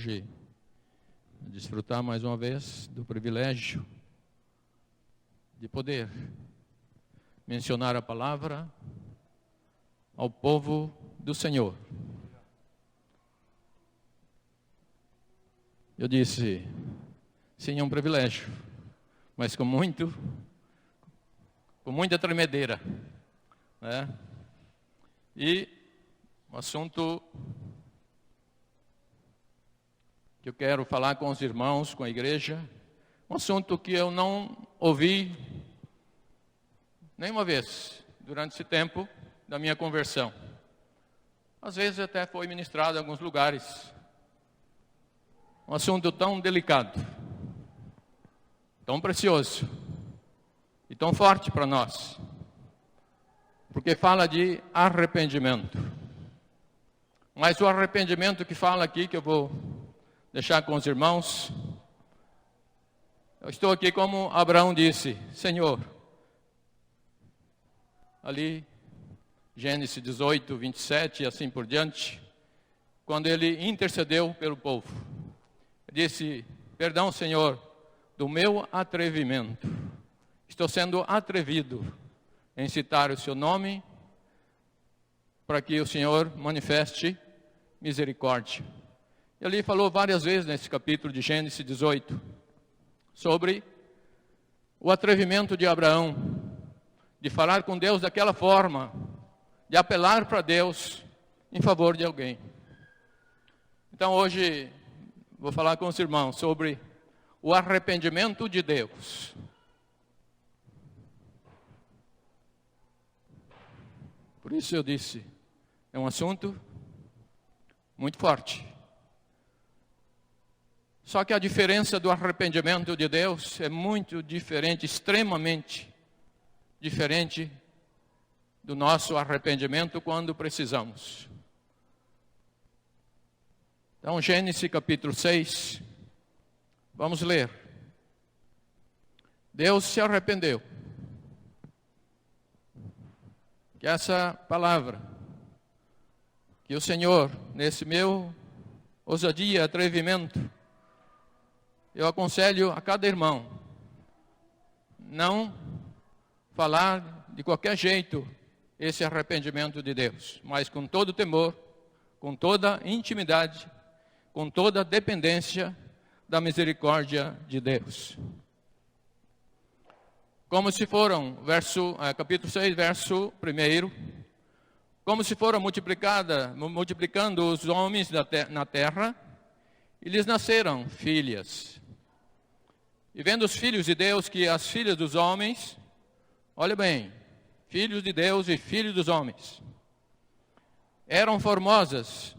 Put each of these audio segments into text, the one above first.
Hoje, desfrutar mais uma vez do privilégio de poder mencionar a palavra ao povo do Senhor. Eu disse, sim, é um privilégio, mas com muita tremedeira, né? E o assunto que eu quero falar com os irmãos, com a igreja, um assunto que eu não ouvi nenhuma vez durante esse tempo da minha conversão. Às vezes até foi ministrado em alguns lugares. Um assunto tão delicado, tão precioso e tão forte para nós, porque fala de arrependimento. Mas o arrependimento que fala aqui, que eu vou deixar com os irmãos, eu estou aqui como Abraão disse, Senhor, ali, Gênesis 18, 27 e assim por diante, quando ele intercedeu pelo povo, disse, perdão, Senhor, do meu atrevimento, estou sendo atrevido em citar o seu nome, para que o Senhor manifeste misericórdia. Ele falou várias vezes nesse capítulo de Gênesis 18, sobre o atrevimento de Abraão, de falar com Deus daquela forma, de apelar para Deus em favor de alguém. Então hoje vou falar com os irmãos sobre o arrependimento de Deus. Por isso eu disse, é um assunto muito forte. Só que a diferença do arrependimento de Deus é muito diferente, extremamente diferente do nosso arrependimento quando precisamos. Então, Gênesis capítulo 6, vamos ler. Deus se arrependeu. Que essa palavra, que o Senhor, nesse meu ousadia, atrevimento, eu aconselho a cada irmão, não falar de qualquer jeito esse arrependimento de Deus, mas com todo temor, com toda intimidade, com toda dependência da misericórdia de Deus. Como se foram, capítulo 6, verso 1, como se foram multiplicando os homens na terra, e lhes nasceram filhas. E vendo os filhos de Deus que as filhas dos homens, olha bem, filhos de Deus e filhos dos homens, eram formosas,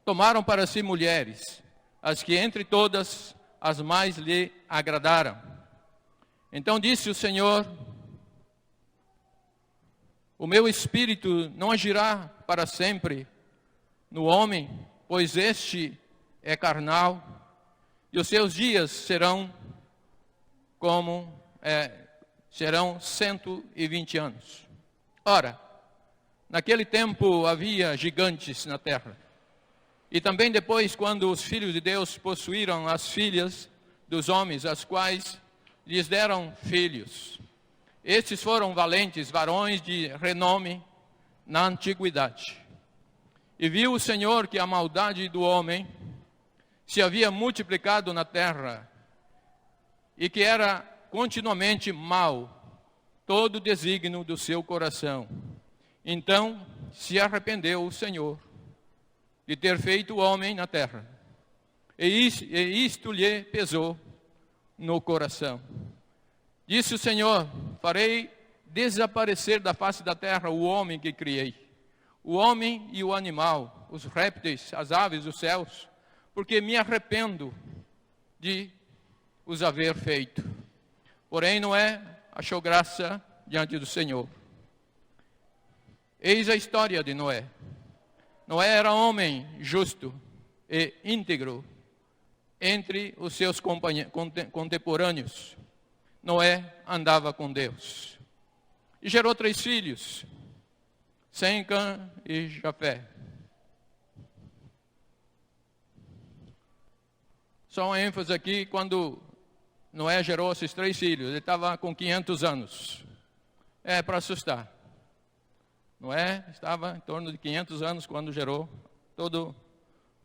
tomaram para si mulheres, as que entre todas as mais lhe agradaram. Então disse o Senhor, o meu espírito não agirá para sempre no homem, pois este é carnal, e os seus dias serão 120 anos. Ora, naquele tempo havia gigantes na terra. E também depois, quando os filhos de Deus possuíram as filhas dos homens, as quais lhes deram filhos. Estes foram valentes, varões de renome na antiguidade. E viu o Senhor que a maldade do homem se havia multiplicado na terra, e que era continuamente mau todo o desígnio do seu coração. Então se arrependeu o Senhor de ter feito o homem na terra, e isto lhe pesou no coração. Disse o Senhor, farei desaparecer da face da terra o homem que criei, o homem e o animal, os répteis, as aves dos céus, porque me arrependo de os haver feito. Porém Noé achou graça diante do Senhor. Eis a história de Noé. Noé era homem justo e íntegro entre os seus contemporâneos. Noé andava com Deus. E gerou 3 filhos, Sem, Cã e Jafé. Só uma ênfase aqui, quando Noé gerou esses 3 filhos, ele estava com 500 anos. É para assustar. Noé estava em torno de 500 anos quando gerou. Todo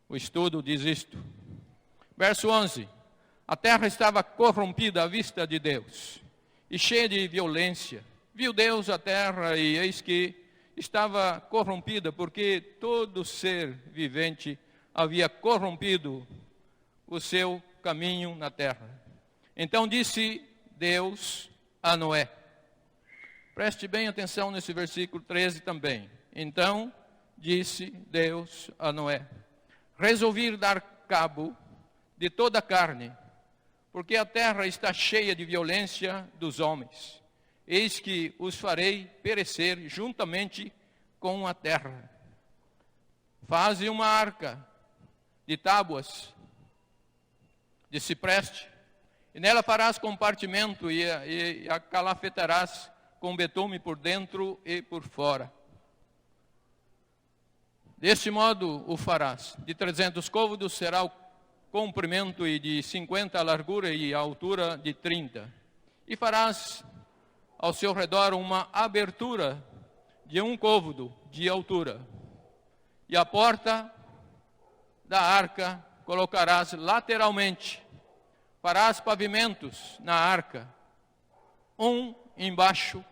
o estudo diz isto. Verso 11. A terra estava corrompida à vista de Deus e cheia de violência. Viu Deus a terra e eis que estava corrompida, porque todo ser vivente havia corrompido o seu caminho na terra. Então disse Deus a Noé. Preste bem atenção nesse versículo 13 também. Então disse Deus a Noé: resolvi dar cabo de toda a carne, porque a terra está cheia de violência dos homens. Eis que os farei perecer juntamente com a terra. Faze uma arca de tábuas de cipreste, e nela farás compartimento e a calafetarás com betume por dentro e por fora. Deste modo o farás. De 300 côvados será o comprimento, e de 50 a largura, e a altura de 30. E farás ao seu redor uma abertura de 1 côvado de altura. E a porta da arca colocarás lateralmente. Farás pavimentos na arca, um embaixo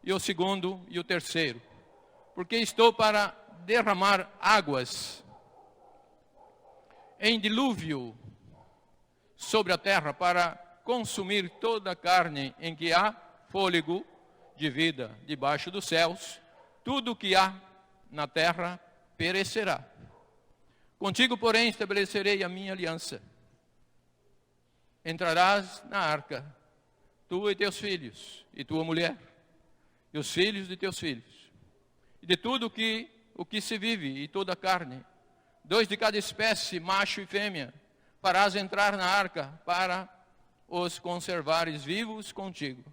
e o segundo e o terceiro. Porque estou para derramar águas em dilúvio sobre a terra, para consumir toda a carne em que há fôlego de vida debaixo dos céus. Tudo o que há na terra perecerá. Contigo, porém, estabelecerei a minha aliança. Entrarás na arca, tu e teus filhos, e tua mulher, e os filhos de teus filhos, e de tudo o que se vive, e toda a carne, 2 de cada espécie, macho e fêmea, farás entrar na arca, para os conservares vivos contigo.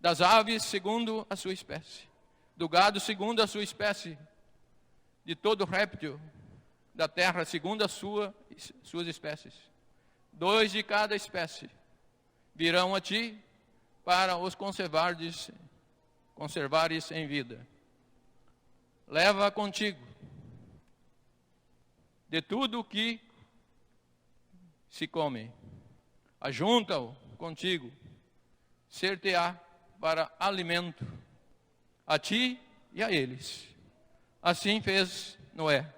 Das aves, segundo a sua espécie, do gado, segundo a sua espécie, de todo réptil da terra, segundo as suas espécies. 2 de cada espécie virão a ti, para os conservares em vida. Leva contigo de tudo o que se come, ajunta-o contigo, ser-te-á para alimento, a ti e a eles. Assim fez Noé,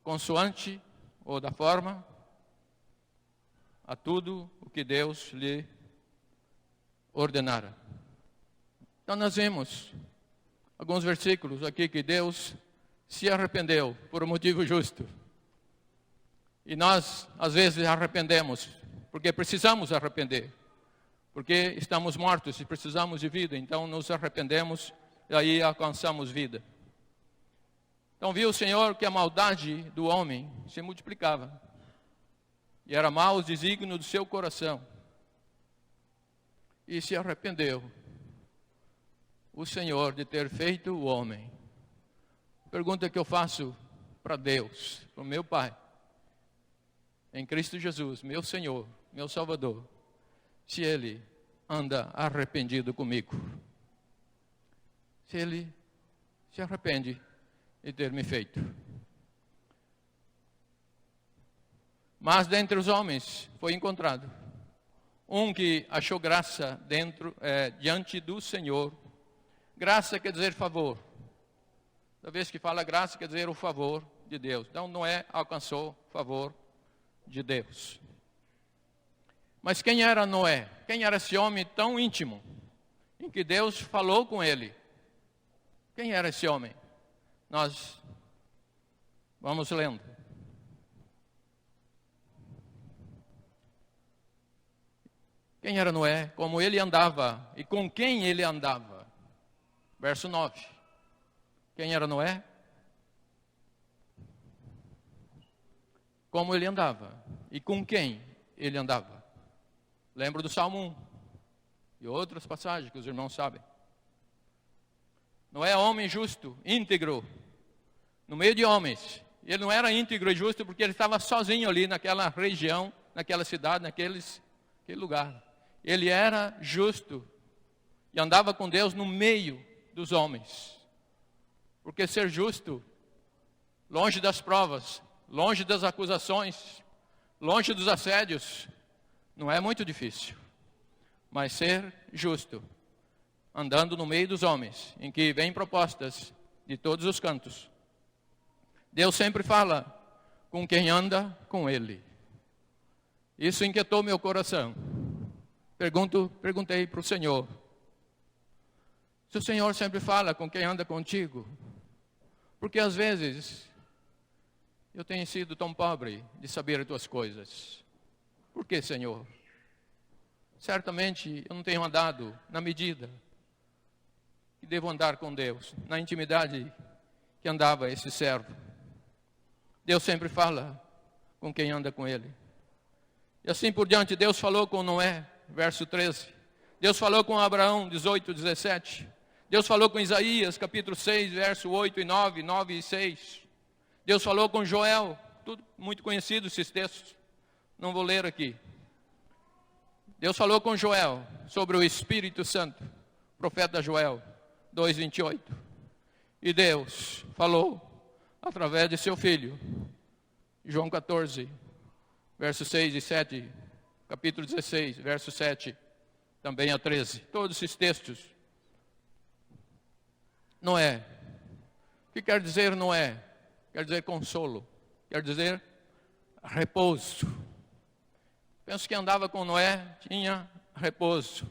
consoante ou da forma a tudo o que Deus lhe ordenara. Então nós vemos alguns versículos aqui que Deus se arrependeu por um motivo justo. E nós, às vezes, arrependemos, porque precisamos arrepender. Porque estamos mortos e precisamos de vida, então nos arrependemos e aí alcançamos vida. Então viu o Senhor que a maldade do homem se multiplicava. E era mau o desígnio do seu coração. E se arrependeu o Senhor de ter feito o homem. Pergunta que eu faço para Deus, para o meu Pai, em Cristo Jesus, meu Senhor, meu Salvador, se Ele anda arrependido comigo. Se Ele se arrepende de ter me feito. Mas dentre os homens foi encontrado um que achou graça diante do Senhor. Graça quer dizer favor. Toda vez que fala graça quer dizer o favor de Deus. Então Noé alcançou favor de Deus. Mas quem era Noé? Quem era esse homem tão íntimo, em que Deus falou com ele? Quem era esse homem? Nós vamos lendo. Quem era Noé? Como ele andava e com quem ele andava. Verso 9. Quem era Noé? Como ele andava e com quem ele andava. Lembra do Salmo 1 e outras passagens que os irmãos sabem. Noé é homem justo, íntegro, no meio de homens, Ele não era íntegro e justo porque ele estava sozinho ali naquela região, naquela cidade, naquele lugar. Ele era justo e andava com Deus no meio dos homens. Porque ser justo, longe das provas, longe das acusações, longe dos assédios, não é muito difícil. Mas ser justo, andando no meio dos homens, em que vêm propostas de todos os cantos. Deus sempre fala com quem anda com Ele. Isso inquietou meu coração. Perguntei para o Senhor: se o Senhor sempre fala com quem anda contigo, porque às vezes eu tenho sido tão pobre de saber as tuas coisas. Por que, Senhor? Certamente eu não tenho andado na medida que devo andar com Deus, na intimidade que andava esse servo. Deus sempre fala com quem anda com Ele. E assim por diante, Deus falou com Noé, verso 13. Deus falou com Abraão, 18, 17. Deus falou com Isaías, capítulo 6, verso 8 e 9, 9 e 6. Deus falou com Joel, tudo muito conhecido esses textos. Não vou ler aqui. Deus falou com Joel sobre o Espírito Santo, profeta Joel 2:28. E Deus falou através de seu filho, João 14, versos 6 e 7, capítulo 16, verso 7, também a 13. Todos esses textos. Noé. O que quer dizer Noé? Quer dizer consolo, quer dizer repouso. Penso que andava com Noé, tinha repouso,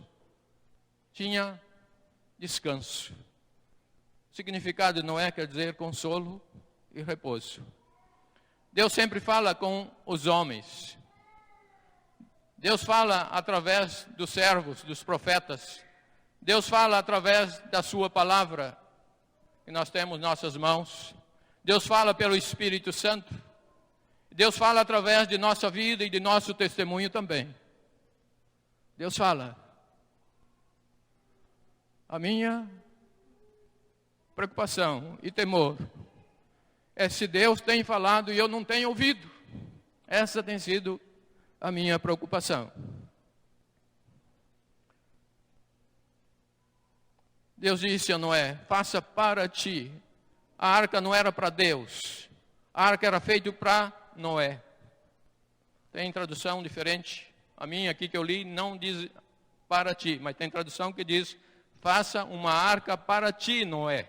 tinha descanso. O significado de Noé quer dizer consolo e repouso. Deus sempre fala com os homens. Deus fala através dos servos, dos profetas. Deus fala através da sua palavra, que nós temos em nossas mãos. Deus fala pelo Espírito Santo. Deus fala através de nossa vida e de nosso testemunho também. Deus fala. A minha preocupação e temor é se Deus tem falado e eu não tenho ouvido. Essa tem sido a minha preocupação. Deus disse a Noé: faça para ti. A arca não era para Deus. A arca era feita para Noé. Tem tradução diferente. A minha aqui que eu li não diz para ti, mas tem tradução que diz: faça uma arca para ti, Noé.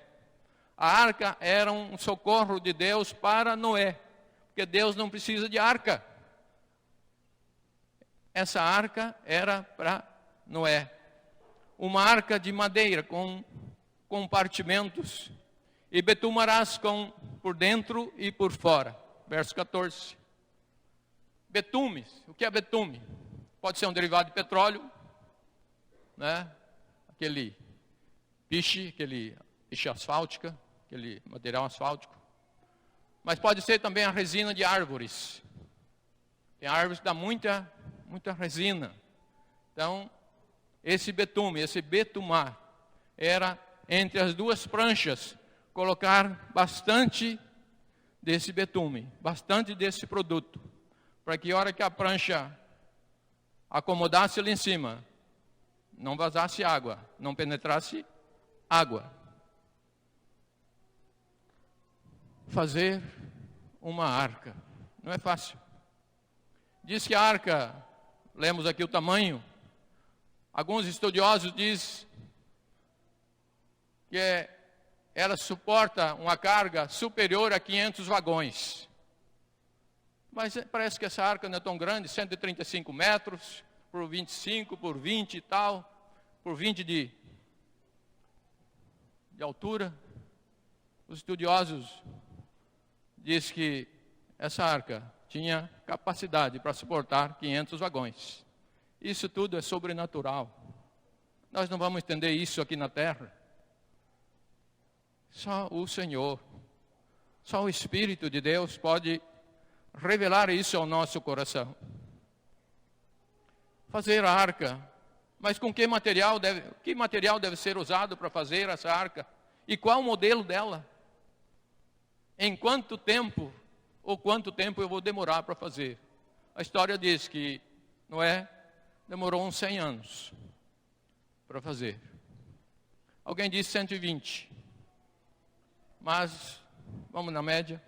A arca era um socorro de Deus para Noé, porque Deus não precisa de arca. Essa arca era para Noé. Uma arca de madeira com compartimentos, e betumarás por dentro e por fora. Verso 14. Betumes. O que é betume? Pode ser um derivado de petróleo, né? Aquele piche asfáltica, aquele material asfáltico. Mas pode ser também a resina de árvores. Tem árvores que dá muita resina. Então, esse betume, esse betumar, era entre as duas pranchas, colocar bastante desse betume, bastante desse produto, para que a hora que a prancha acomodasse ali em cima, não vazasse água, não penetrasse água. Fazer uma arca não é fácil. Diz que a arca, lemos aqui o tamanho, alguns estudiosos dizem que ela suporta uma carga superior a 500 vagões. Mas parece que essa arca não é tão grande, 135 metros, por 25, por 20 e tal, por 20 de altura. Os estudiosos dizem que essa arca tinha capacidade para suportar 500 vagões. Isso tudo é sobrenatural. Nós não vamos entender isso aqui na terra. Só o Senhor, só o Espírito de Deus pode revelar isso ao nosso coração. Fazer a arca, mas com que material deve ser usado para fazer essa arca? E qual o modelo dela? Em quanto tempo ou quanto tempo eu vou demorar para fazer. A história diz que Noé demorou uns 100 anos para fazer. Alguém disse 120. Mas, vamos na média.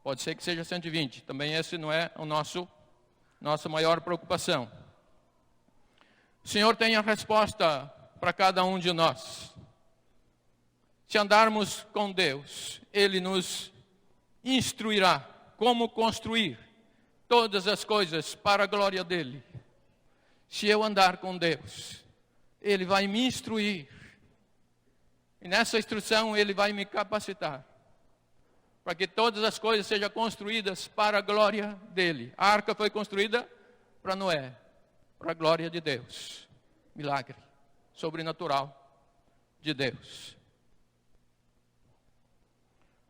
Pode ser que seja 120. Também esse não é a nossa maior preocupação. O Senhor tem a resposta para cada um de nós. Se andarmos com Deus, Ele nos instruirá como construir todas as coisas para a glória dEle. Se eu andar com Deus, Ele vai me instruir. E nessa instrução Ele vai me capacitar para que todas as coisas sejam construídas para a glória dEle. A arca foi construída para Noé, para a glória de Deus. Milagre sobrenatural de Deus.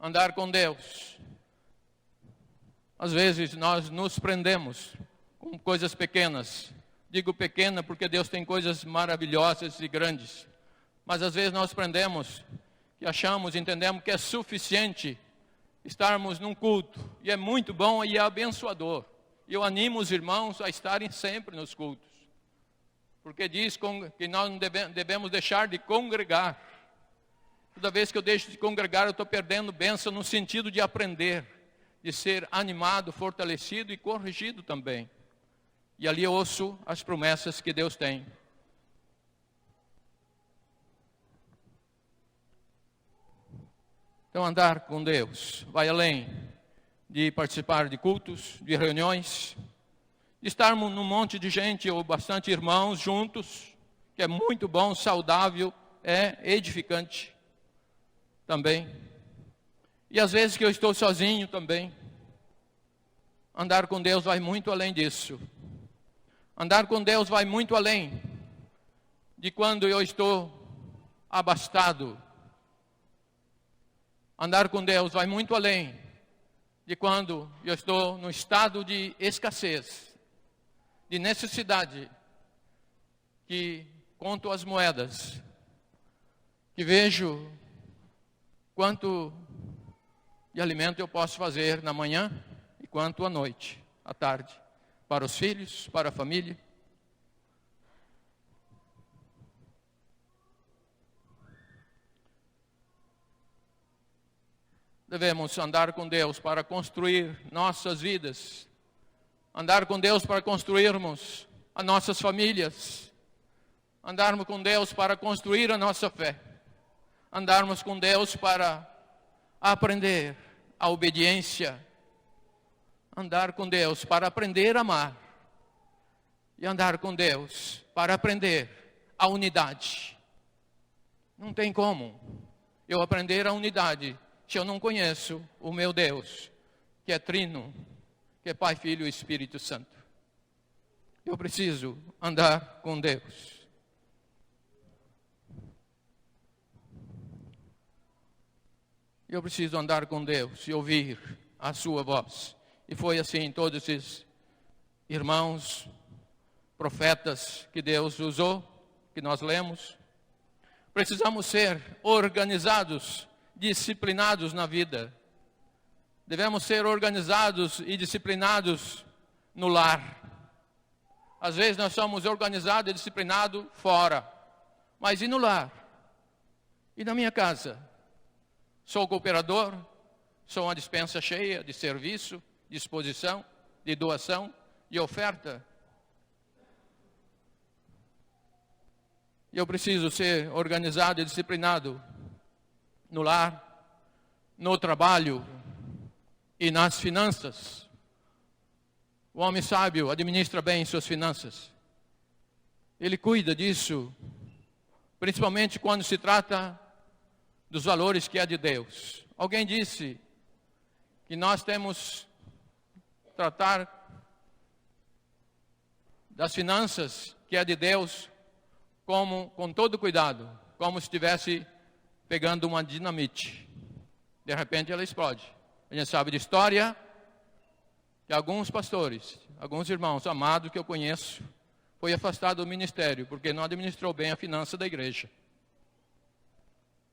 Andar com Deus. Às vezes nós nos prendemos com coisas pequenas. Digo pequena porque Deus tem coisas maravilhosas e grandes. Mas às vezes nós prendemos e achamos, entendemos que é suficiente estarmos num culto. E é muito bom e é abençoador. E eu animo os irmãos a estarem sempre nos cultos. Porque diz que nós não devemos deixar de congregar. Toda vez que eu deixo de congregar, eu estou perdendo bênção no sentido de aprender, de ser animado, fortalecido e corrigido também. E ali eu ouço as promessas que Deus tem. Então, andar com Deus vai além de participar de cultos, de reuniões, de estarmos num monte de gente ou bastante irmãos juntos, que é muito bom, saudável, é edificante também. E às vezes que eu estou sozinho também. Andar com Deus vai muito além disso. Andar com Deus vai muito além de quando eu estou abastado. Andar com Deus vai muito além de quando eu estou no estado de escassez, de necessidade, que conto as moedas, que vejo quanto de alimento eu posso fazer na manhã e quanto à noite, à tarde, para os filhos, para a família. Devemos andar com Deus para construir nossas vidas. Andar com Deus para construirmos as nossas famílias. Andarmos com Deus para construir a nossa fé. Andarmos com Deus para aprender a obediência. Andar com Deus para aprender a amar. E andar com Deus para aprender a unidade. Não tem como eu aprender a unidade se eu não conheço o meu Deus, que é trino, que é Pai, Filho e Espírito Santo. Eu preciso andar com Deus. Eu preciso andar com Deus e ouvir a sua voz. E foi assim todos esses irmãos, profetas que Deus usou, que nós lemos. Precisamos ser organizados, disciplinados na vida. Devemos ser organizados e disciplinados no lar. Às vezes nós somos organizados e disciplinados fora. Mas e no lar? E na minha casa? Sou cooperador? Sou uma dispensa cheia de serviço, de exposição, de doação, de oferta? E eu preciso ser organizado e disciplinado no lar, no trabalho e nas finanças. O homem sábio administra bem suas finanças. Ele cuida disso, principalmente quando se trata dos valores que é de Deus. Alguém disse que nós temos que tratar das finanças que é de Deus com todo cuidado, como se estivesse pegando uma dinamite. De repente ela explode. A gente sabe de história que alguns pastores, alguns irmãos amados que eu conheço, foi afastado do ministério porque não administrou bem a finança da igreja.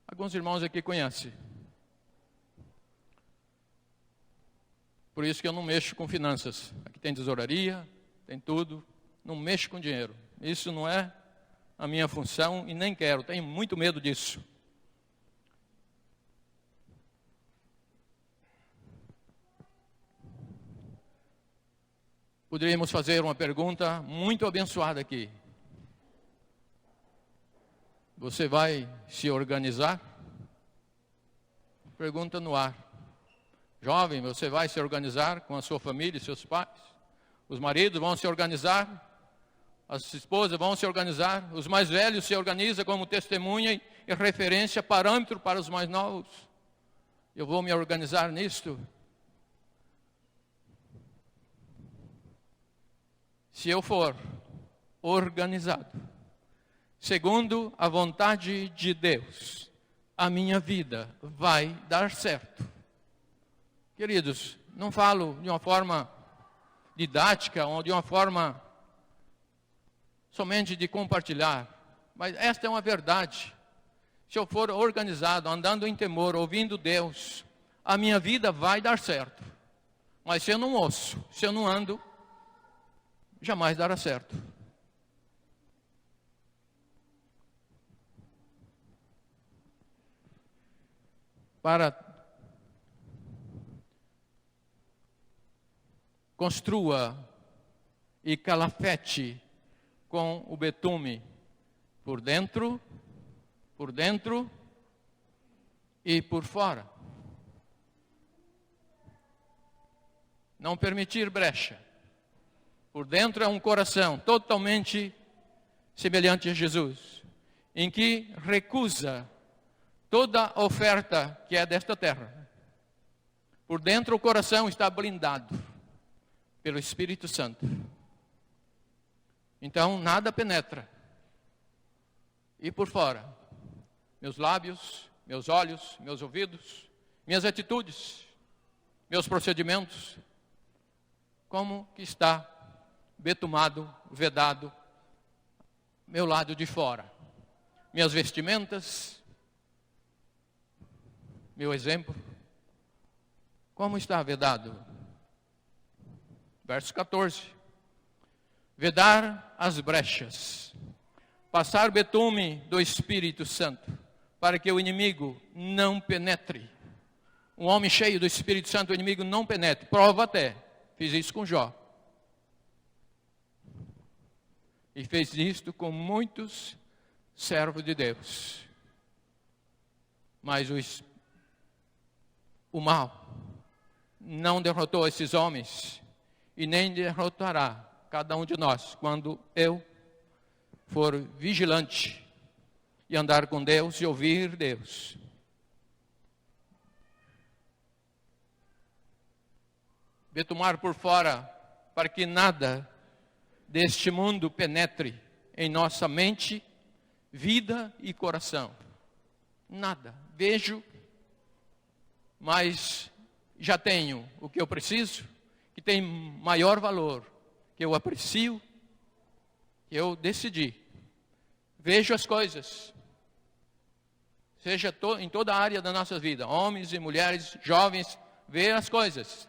Alguns irmãos aqui conhecem. Por isso que eu não mexo com finanças. Aqui tem tesouraria, tem tudo. Não mexo com dinheiro. Isso não é a minha função e nem quero. Tenho muito medo disso. Poderíamos fazer uma pergunta muito abençoada aqui. Você vai se organizar? Pergunta no ar. Jovem, você vai se organizar com a sua família e seus pais? Os maridos vão se organizar? As esposas vão se organizar? Os mais velhos se organizam como testemunha e referência, parâmetro para os mais novos? Eu vou me organizar nisto? Se eu for organizado, segundo a vontade de Deus, a minha vida vai dar certo. Queridos, não falo de uma forma didática ou de uma forma somente de compartilhar, mas esta é uma verdade. Se eu for organizado, andando em temor, ouvindo Deus, a minha vida vai dar certo. Mas se eu não ouço, se eu não ando, jamais dará certo. Construa e calafete com o betume por dentro e por fora. Não permitir brecha. Por dentro é um coração totalmente semelhante a Jesus, em que recusa toda oferta que é desta terra. Por dentro o coração está blindado pelo Espírito Santo. Então nada penetra. E por fora, meus lábios, meus olhos, meus ouvidos, minhas atitudes, meus procedimentos, como que está betumado, vedado, meu lado de fora. Minhas vestimentas, meu exemplo, como está vedado? Verso 14. Vedar as brechas, passar betume do Espírito Santo, para que o inimigo não penetre. Um homem cheio do Espírito Santo, o inimigo não penetre. Prova até, fiz isso com Jó. E fez isto com muitos servos de Deus. Mas o mal não derrotou esses homens e nem derrotará cada um de nós quando eu for vigilante e andar com Deus e ouvir Deus. Betumar por fora para que nada deste mundo penetre em nossa mente, vida e coração. Nada. Vejo, mas já tenho o que eu preciso, que tem maior valor, que eu aprecio, que eu decidi. Vejo as coisas, seja em toda a área da nossa vida, homens e mulheres, jovens, vê as coisas.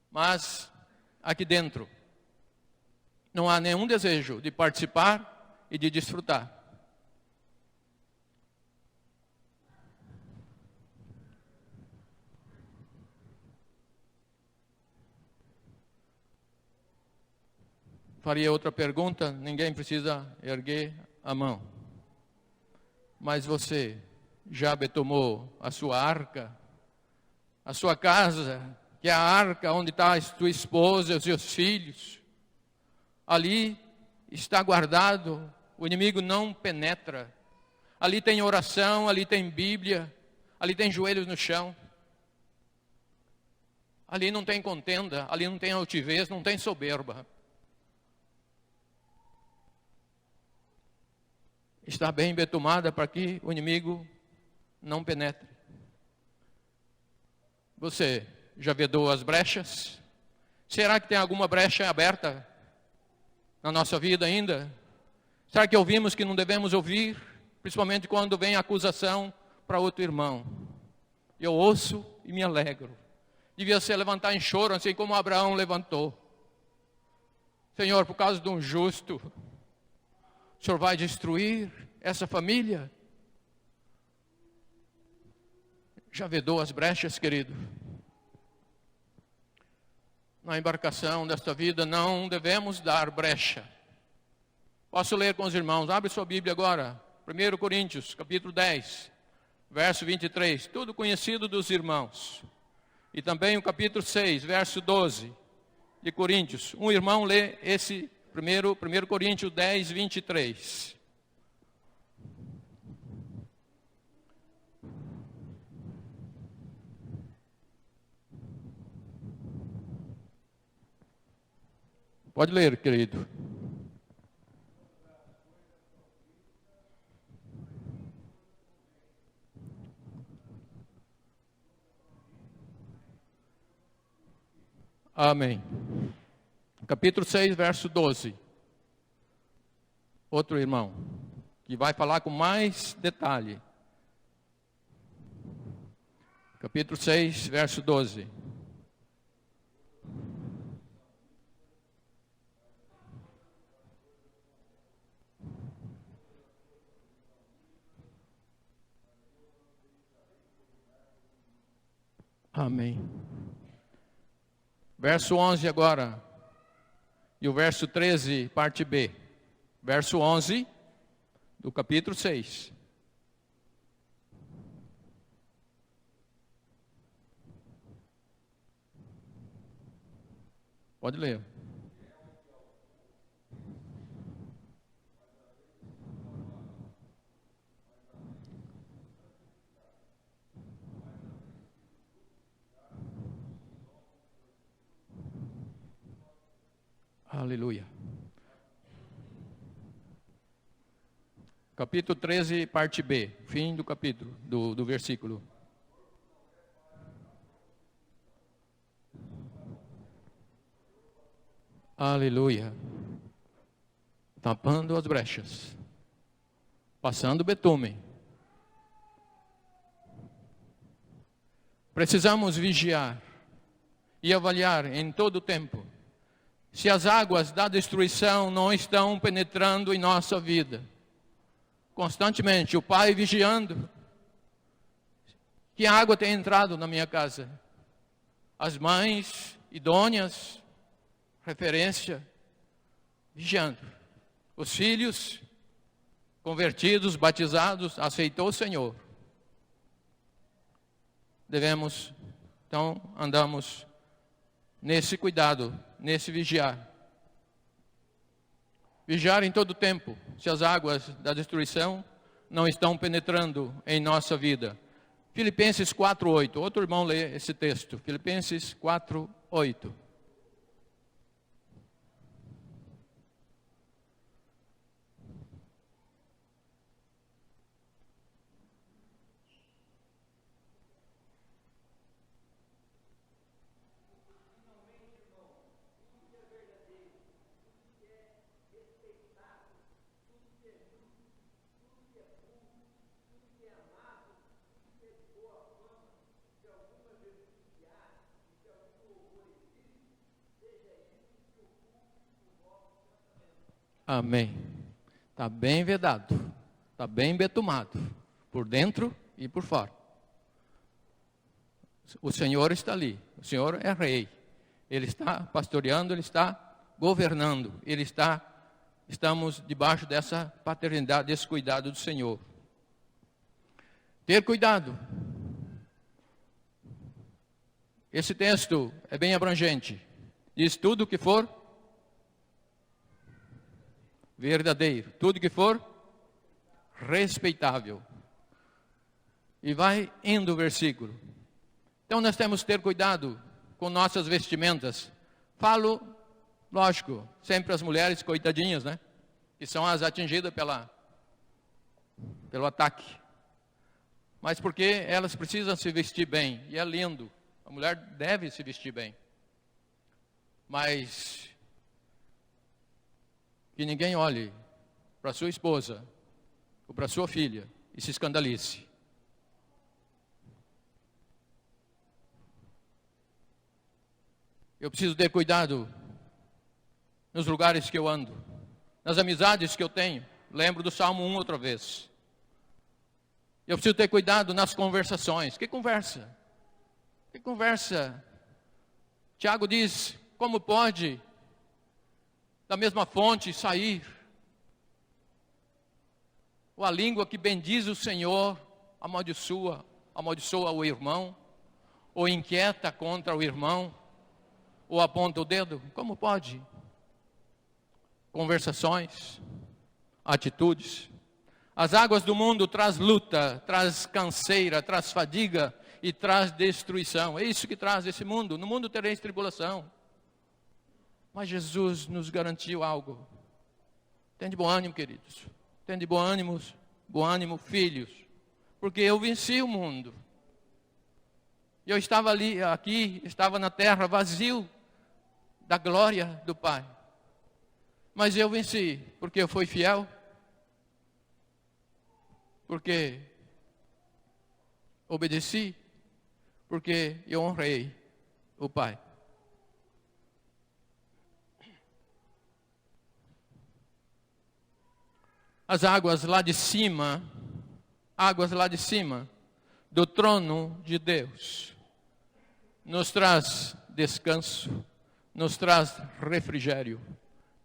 Mas aqui dentro, não há nenhum desejo de participar e de desfrutar. Faria outra pergunta, ninguém precisa erguer a mão. Mas você já betumou a sua arca? A sua casa, que é a arca onde está a sua esposa e os seus filhos? Ali está guardado, o inimigo não penetra. Ali tem oração, ali tem Bíblia, ali tem joelhos no chão. Ali não tem contenda, ali não tem altivez, não tem soberba. Está bem betumada para que o inimigo não penetre. Você já vedou as brechas? Será que tem alguma brecha aberta na nossa vida ainda? Será que ouvimos que não devemos ouvir? Principalmente quando vem a acusação para outro irmão. Eu ouço e me alegro. devia se levantar em choro, assim como Abraão levantou. Senhor, por causa de um justo, o Senhor vai destruir essa família? Já vedou as brechas, querido? Na embarcação desta vida não devemos dar brecha. Posso ler com os irmãos? Abre sua Bíblia agora. 1 Coríntios, capítulo 10, verso 23. Tudo conhecido dos irmãos. E também o capítulo 6, verso 12 de Coríntios. Um irmão lê esse 1 Coríntios 10, 23. Pode ler, querido. Amém. Capítulo 6, verso 12. Outro irmão, que vai falar com mais detalhe. Capítulo 6, verso 12. Amém. Verso 11 agora. E o verso 13, parte B. Verso 11 do capítulo 6. Pode ler. Aleluia. Capítulo 13, parte B. Fim do capítulo, do versículo. Aleluia. Tapando as brechas. Passando betume. Precisamos vigiar e avaliar em todo o tempo se as águas da destruição não estão penetrando em nossa vida. Constantemente, o pai vigiando. Que água tem entrado na minha casa? As mães idôneas, referência, vigiando. Os filhos convertidos, batizados, aceitou o Senhor. Devemos, então, andamos nesse cuidado, nesse vigiar. Vigiar em todo o tempo, se as águas da destruição não estão penetrando em nossa vida. Filipenses 4:8. Outro irmão lê esse texto. Filipenses 4:8. Amém. Está bem vedado, está bem betumado, por dentro e por fora. O Senhor está ali, o Senhor é rei. Ele está pastoreando, Ele está governando, estamos debaixo dessa paternidade, desse cuidado do Senhor. Ter cuidado. Esse texto é bem abrangente. Diz tudo que for verdadeiro, tudo que for respeitável. E vai indo o versículo. Então nós temos que ter cuidado com nossas vestimentas. Falo, lógico, sempre as mulheres coitadinhas, né? Que são as atingidas pelo ataque. Mas porque elas precisam se vestir bem, e é lindo. A mulher deve se vestir bem. Mas que ninguém olhe para sua esposa ou para sua filha e se escandalize. Eu preciso ter cuidado nos lugares que eu ando, nas amizades que eu tenho. Lembro do Salmo 1 outra vez. Eu preciso ter cuidado nas conversações. Que conversa? Que conversa? Tiago diz, como pode da mesma fonte sair ou a língua que bendiz o Senhor amaldiçoa o irmão, ou inquieta contra o irmão, ou aponta o dedo? Como pode? Conversações, atitudes. As águas do mundo traz luta, traz canseira, traz fadiga e traz destruição. É isso que traz esse mundo. No mundo tereis tribulação. Mas Jesus nos garantiu algo. Tende bom ânimo, queridos. Tende bom ânimo, filhos. Porque eu venci o mundo. Eu estava aqui, estava na terra vazio da glória do Pai. Mas eu venci, porque eu fui fiel. Porque obedeci. Porque eu honrei o Pai. As águas lá de cima do trono de Deus, nos traz descanso, nos traz refrigério,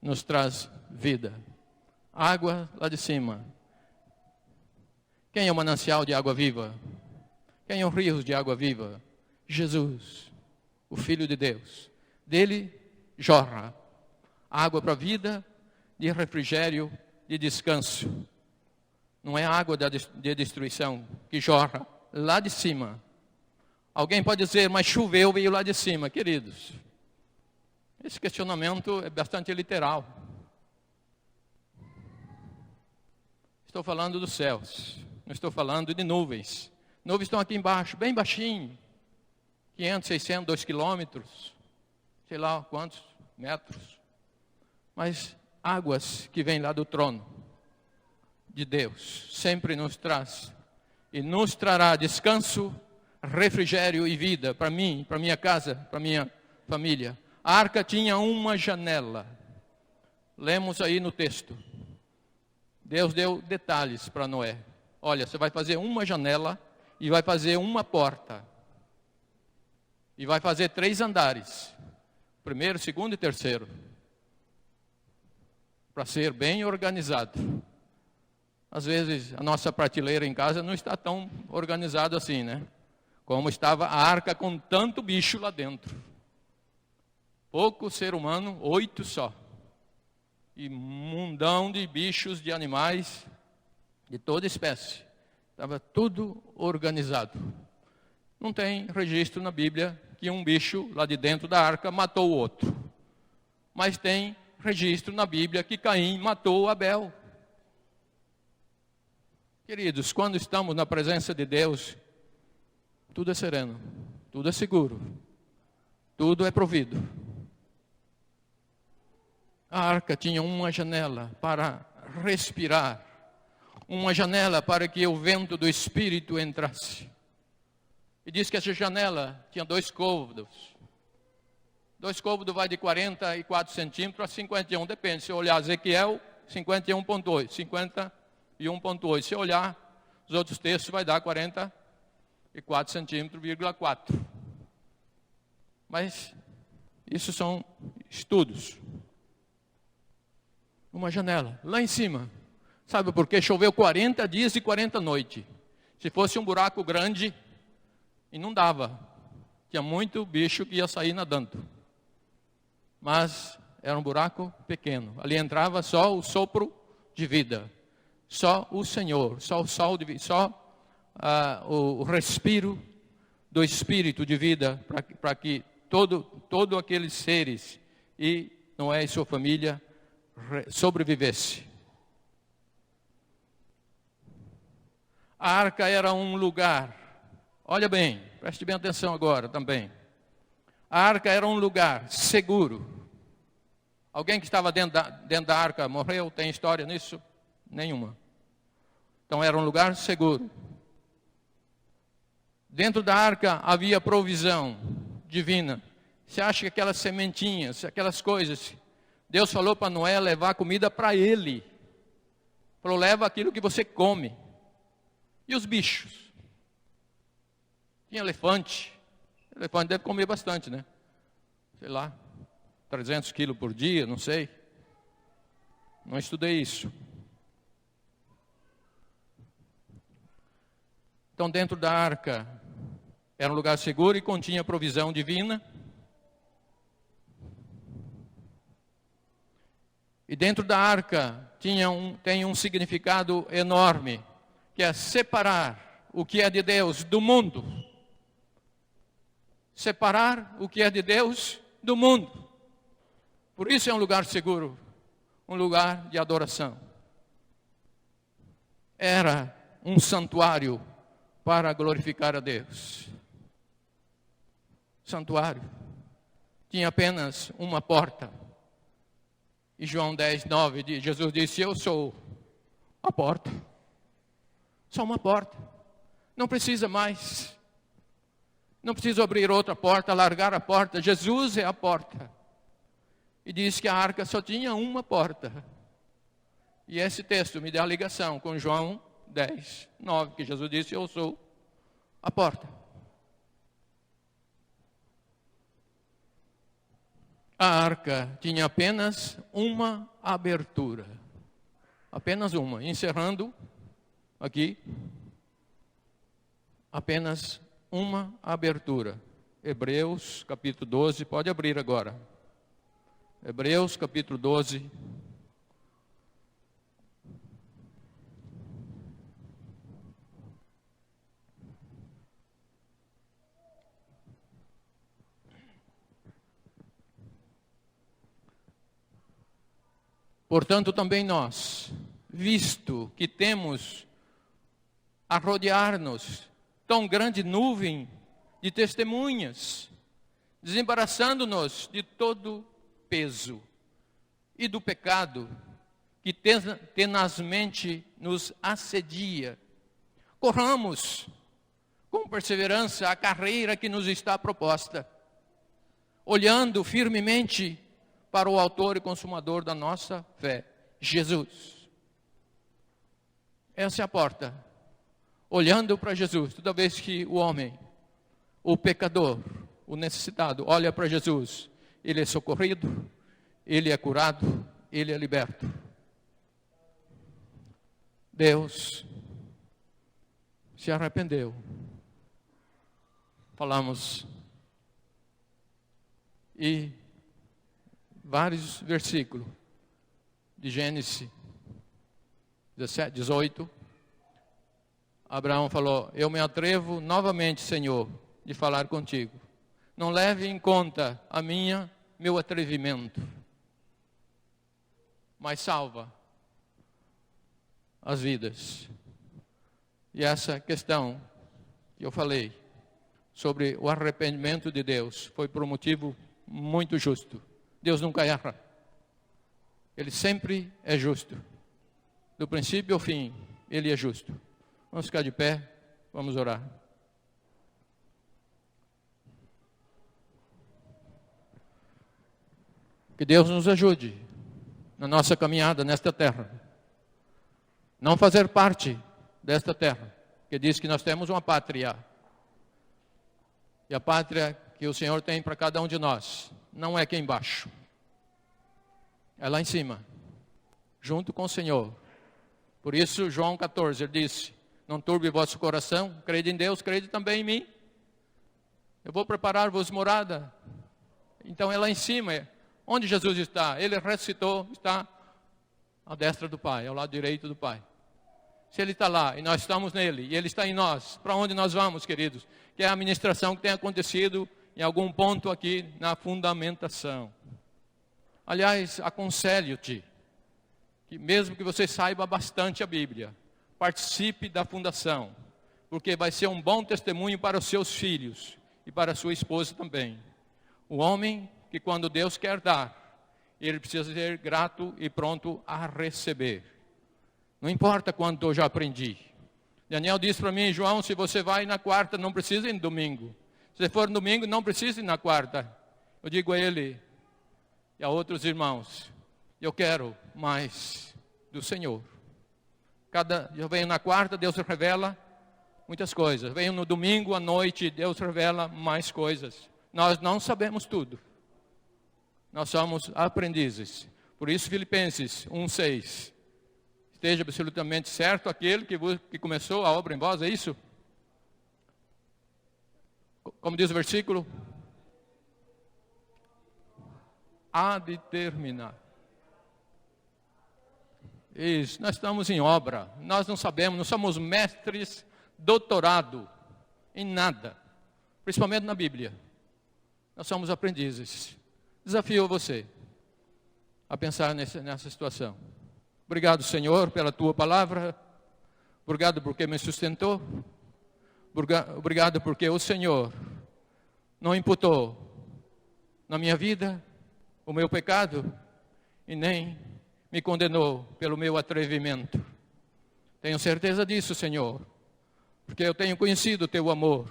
nos traz vida. Água lá de cima. Quem é o manancial de água viva? Quem é o rio de água viva? Jesus, o Filho de Deus. Dele jorra água para a vida, de refrigério, de descanso. Não é água de destruição que jorra lá de cima. Alguém pode dizer, mas choveu, veio lá de cima. Queridos, esse questionamento é bastante literal. Estou falando dos céus, não estou falando de nuvens. Nuvens estão aqui embaixo, bem baixinho. 500, 600, 2 quilômetros, sei lá quantos metros. Mas águas que vêm lá do trono de Deus sempre nos traz e nos trará descanso, refrigério e vida para mim, para minha casa, para minha família. A arca tinha uma janela. Lemos aí no texto. Deus deu detalhes para Noé. Olha, você vai fazer uma janela e vai fazer uma porta. E vai fazer 3 andares. Primeiro, segundo e terceiro. Para ser bem organizado. Às vezes a nossa prateleira em casa não está tão organizada assim, né? Como estava a arca com tanto bicho lá dentro. Pouco ser humano, 8 só. E um mundão de bichos, de animais, de toda espécie. Estava tudo organizado. Não tem registro na Bíblia que um bicho lá de dentro da arca matou o outro. Mas tem registro na Bíblia que Caim matou Abel. Queridos, quando estamos na presença de Deus, tudo é sereno, tudo é seguro, tudo é provido. A arca tinha uma janela para respirar, uma janela para que o vento do Espírito entrasse. E diz que essa janela tinha 2 côvados. 2 côvados vai de 44 centímetros a 51, depende. Se eu olhar Ezequiel, 51,8, 51,8. Se eu olhar os outros textos, vai dar 44 centímetros, 4. Mas isso são estudos. Uma janela, lá em cima. Sabe por quê? Choveu 40 dias e 40 noites. Se fosse um buraco grande, inundava. Tinha muito bicho que ia sair nadando. Mas era um buraco pequeno. Ali entrava só o sopro de vida. Só o Senhor, só o sol de vida, só o respiro do Espírito de vida para que todo aqueles seres e Noé e sua família sobrevivesse. A arca era um lugar, olha bem, preste bem atenção agora também. A arca era um lugar seguro. Alguém que estava dentro da arca morreu? Tem história nisso? Nenhuma. Então era um lugar seguro. Dentro da arca havia provisão divina, Você acha que aquelas sementinhas, aquelas coisas, Deus falou para Noé levar comida para ele. Falou, leva aquilo que você come. E os bichos? Tinha elefante. Elefante deve comer bastante, né? Sei lá, 300 quilos por dia, não sei. Não estudei isso. Então, dentro da arca, era um lugar seguro e continha provisão divina. E dentro da arca tem um significado enorme, que é separar o que é de Deus do mundo. Separar o que é de Deus do mundo. Por isso é um lugar seguro, um lugar de adoração. Era um santuário para glorificar a Deus. Santuário. Tinha apenas uma porta. E João 10:9, Jesus disse, eu sou a porta. Só uma porta. Não precisa mais. Não precisa abrir outra porta, largar a porta. Jesus é a porta. E diz que a arca só tinha uma porta. E esse texto me dá a ligação com João 10:9, que Jesus disse, eu sou a porta. A arca tinha apenas uma abertura. Apenas uma. Encerrando aqui. Apenas uma abertura. Hebreus capítulo 12. Pode abrir agora. Hebreus capítulo 12. Portanto, também nós, visto que temos a rodear-nos tão grande nuvem de testemunhas, desembaraçando-nos de todo peso e do pecado que tenazmente nos assedia, corramos com perseverança a carreira que nos está proposta, olhando firmemente para o autor e consumador da nossa fé, Jesus. Essa é a porta. Olhando para Jesus, toda vez que o homem, o pecador, o necessitado, olha para Jesus, ele é socorrido, ele é curado, ele é liberto. Deus se arrependeu. Falamos e vários versículos de Gênesis 17, 18. Abraão falou, eu me atrevo novamente, Senhor, de falar contigo. Não leve em conta meu atrevimento, mas salva as vidas. E essa questão que eu falei sobre o arrependimento de Deus foi por um motivo muito justo. Deus nunca erra. Ele sempre é justo. Do princípio ao fim, Ele é justo. Vamos ficar de pé, vamos orar. Que Deus nos ajude na nossa caminhada nesta terra. Não fazer parte desta terra, que diz que nós temos uma pátria. E a pátria que o Senhor tem para cada um de nós não é aqui embaixo. É lá em cima, junto com o Senhor. Por isso, João 14, ele disse, não turbe vosso coração, crede em Deus, crede também em mim. Eu vou preparar-vos morada. Então é lá em cima, onde Jesus está. Ele ressuscitou, está à destra do Pai, ao lado direito do Pai. Se Ele está lá e nós estamos nele, e Ele está em nós, para onde nós vamos, queridos? Que é a ministração que tem acontecido em algum ponto aqui na fundamentação. Aliás, aconselho-te, que mesmo que você saiba bastante a Bíblia, participe da fundação, porque vai ser um bom testemunho para os seus filhos e para a sua esposa também. O homem que quando Deus quer dar, ele precisa ser grato e pronto a receber. Não importa quanto eu já aprendi. Daniel disse para mim, João, se você vai na quarta, não precisa ir no domingo. Se for no domingo, não precisa ir na quarta. Eu digo a ele e a outros irmãos, eu quero mais do Senhor. Eu venho na quarta, Deus revela muitas coisas. Venho no domingo à noite, Deus revela mais coisas. Nós não sabemos tudo. Nós somos aprendizes. Por isso, Filipenses 1:6. Esteja absolutamente certo aquele que começou a obra em vós, é isso? Como diz o versículo? Há de terminar. Isso, nós estamos em obra. Nós não sabemos, não somos mestres, doutorado em nada. Principalmente na Bíblia. Nós somos aprendizes. Desafio você a pensar nessa situação. Obrigado, Senhor, pela Tua palavra. Obrigado porque me sustentou. Obrigado porque o Senhor não imputou na minha vida o meu pecado e nem me condenou pelo meu atrevimento. Tenho certeza disso, Senhor, porque eu tenho conhecido o Teu amor.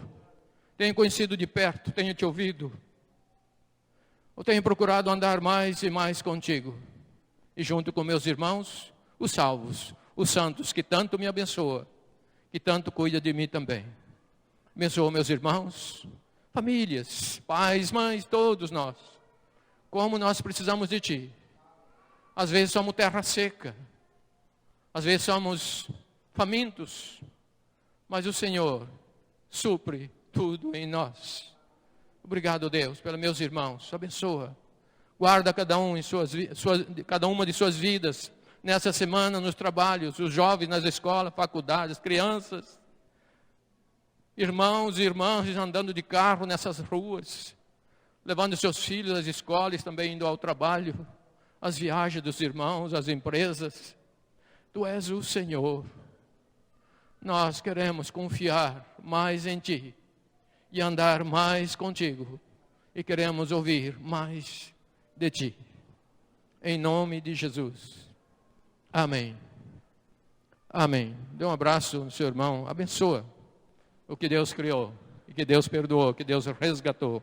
Tenho conhecido de perto, tenho Te ouvido. Eu tenho procurado andar mais e mais contigo. E junto com meus irmãos, os salvos, os santos, que tanto me abençoam, que tanto cuida de mim também. Abençoa meus irmãos, famílias, pais, mães, todos nós. Como nós precisamos de Ti. Às vezes somos terra seca. Às vezes somos famintos. Mas o Senhor supre tudo em nós. Obrigado, Deus, pelos meus irmãos. Abençoa. Guarda cada uma de suas vidas nessa semana, nos trabalhos, os jovens nas escolas, faculdades, crianças, irmãos e irmãs andando de carro nessas ruas, levando seus filhos às escolas, também indo ao trabalho, as viagens dos irmãos, as empresas. Tu és o Senhor. Nós queremos confiar mais em Ti e andar mais contigo. E queremos ouvir mais de Ti. Em nome de Jesus. Amém. Amém. Dê um abraço no seu irmão. Abençoa o que Deus criou, e que Deus perdoou, que Deus resgatou.